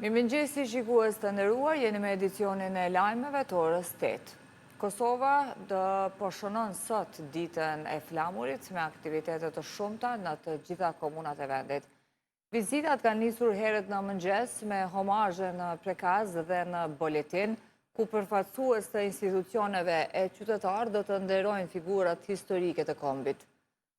Mirëmëngjesi shikues të nderuar, jeni me edicionin e lajmeve të orës 8. Kosova do po shënon sot ditën e flamurit me aktivitetet të shumta në të gjitha komunat e vendit. Vizitat kanë nisur herët në mëngjes me homazhe në Prekaz dhe në Boletin, ku përfaqësues të institucioneve e qytetarë do të nderojnë figurat historike të kombit.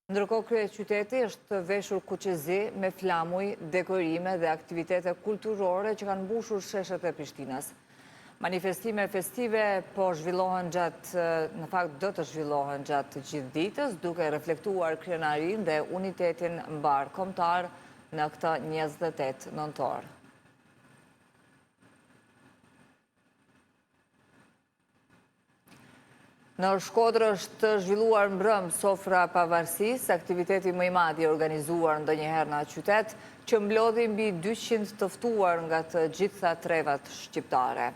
Ndërkohë, kryeqyteti është veshur kuqezi me flamuj, dekorime dhe aktivitete kulturore që kanë mbushur sheshet e Prishtinës. Manifestime festive po zhvillohen në fakt do të zhvillohen gjatë gjithë ditës, duke reflektuar krenarinë dhe unitetin mbar kombëtar në këtë 28 nëntor. Në Shkodër është zhvilluar mbrëm sofra pavarësisë, aktiviteti më i madh i organizuar ndonjëherë në qytet, që mblodhi mbi 200 të ftuar nga të gjitha trevat shqiptare.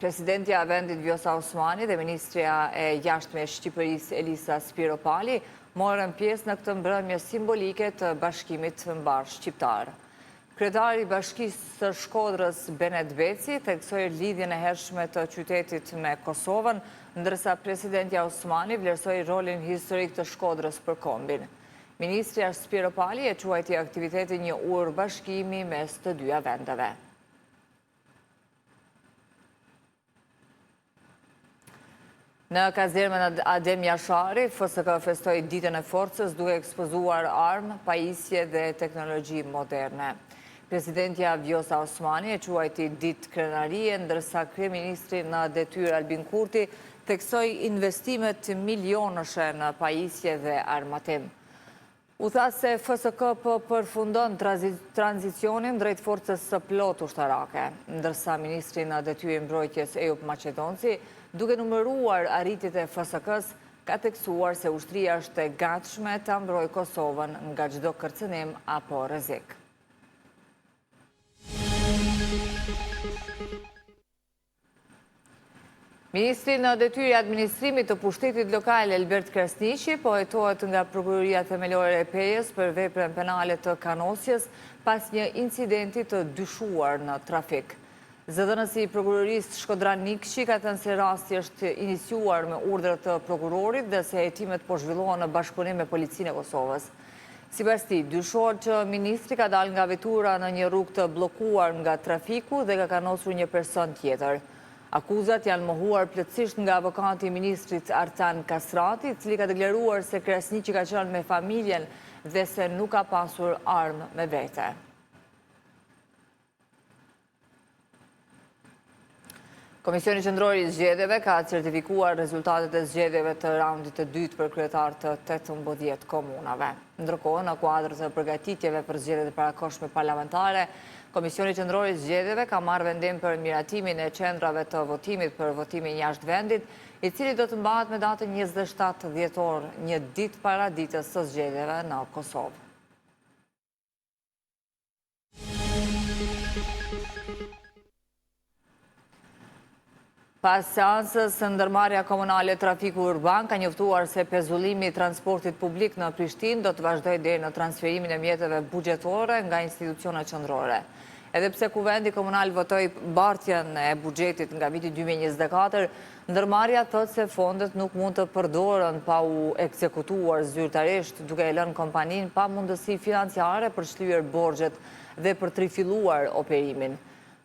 Presidentja e vendit Vjosa Osmani dhe ministrja e jashtme e Shqipërisë Elisa Spiropali morën pjesë në këtë mbrëmje simbolike të bashkimit mbar shqiptar. Kryetari i Bashkisë së Shkodrës Benet Beci theksoi lidhjen e hershme të qytetit me Kosovën, ndërsa presidentja Osmani vlerësoi rolin historik të Shkodrës për kombin. Ministrja Spiropali e quajti aktivitetin një urë bashkimi mes të dyja vendeve. Në kazermën Adem Jashari, FSK festoi ditën e forcës duke ekspozuar armë, pajisje dhe teknologji moderne. Presidentja Vjosa Osmani e quajti ditë krenarie, ndërsa kryeministri në detyrë Albin Kurti theksoi investimet milionëshe në pajisje dhe armatim. U tha se FSK po përfundon tranzicionin drejt forcës së plot ushtarake, ndërsa ministri në detyrë mbrojtjes Ejup Maqedonci, duke numëruar arritjet e FSK-s, ka theksuar se ushtria është e gatshme ta mbrojë Kosovën nga çdo kërcënim apo rrezik. Ministri në detyrë administrimit të pushtetit lokal Elbert Krasniqi po hetohet nga Prokuroria Themelore e Pejës për veprën penale të Kanosjes pas një incidenti të dyshuar në trafik. Zëdhënësi i Prokurorisë Shkodran Nikshi ka thënë se rasti është iniciuar me urdhër të prokurorit dhe se hetimet po zhvillohen në bashkëpunim me Policinë e Kosovës. Sipas tij, dyshohet që ministri ka dalë nga vetura në një rrugë të bllokuar nga trafiku dhe ka kanosur një person tjetër. Akuzat janë mohuar plotësisht nga avokati i ministrit Artan Kasrati, i cili ka deklaruar se Krasniqi ka qenë me familjen dhe se nuk ka pasur armë me vete. Komisioni Qendror i Zgjedhjeve ka certifikuar rezultatet e zgjedhjeve të raundit të dytë për kryetar të 18 komunave. Ndërkohë, në kuadër të përgatitjeve për zgjedhjet e parakohshme parlamentare, Komisioni Qendror i Zgjedhjeve ka marrë vendim për miratimin e qendrave të votimit për votimin jashtë vendit, i cili do të mbahet me datën 27 dhjetor, një ditë para ditës së zgjedhjeve në Kosovë. Pas seansës, ndërmarrja komunale trafiku urban ka njoftuar se pezullimi i transportit publik në Prishtinë do të vazhdojë deri në transferimin e mjeteve buxhetore nga institucionet qendrore. Edhe pse Kuvendi Komunal votoi mbartjen e buxhetit nga viti 2024, ndërmarrja thotë se fondet nuk mund të përdoren pa u ekzekutuar zyrtarisht, duke e lënë kompaninë pa mundësi financiare për shlyer borxhet dhe për të rifilluar operimin.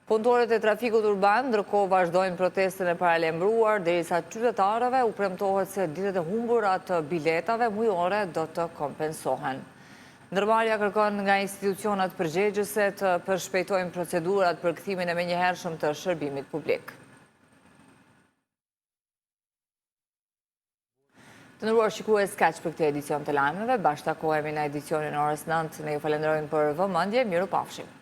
Punëtorët e trafikut urban ndërkohë vazhdojnë protestën e paralajmëruar derisa qytetarëve u premtohet se ditët e humbura të biletave mujore do të kompensohen. Ndërmarrja kërkon nga institucionet përgjegjëse të përshpejtojnë procedurat për kthimin e menjëhershëm të shërbimit publik. Të nderuar shikues, kaq për këtë edicion të lajmeve, bashkë takohemi në edicionin e orës 9. Ne ju falenderojmë për vëmendje, mirupafshim.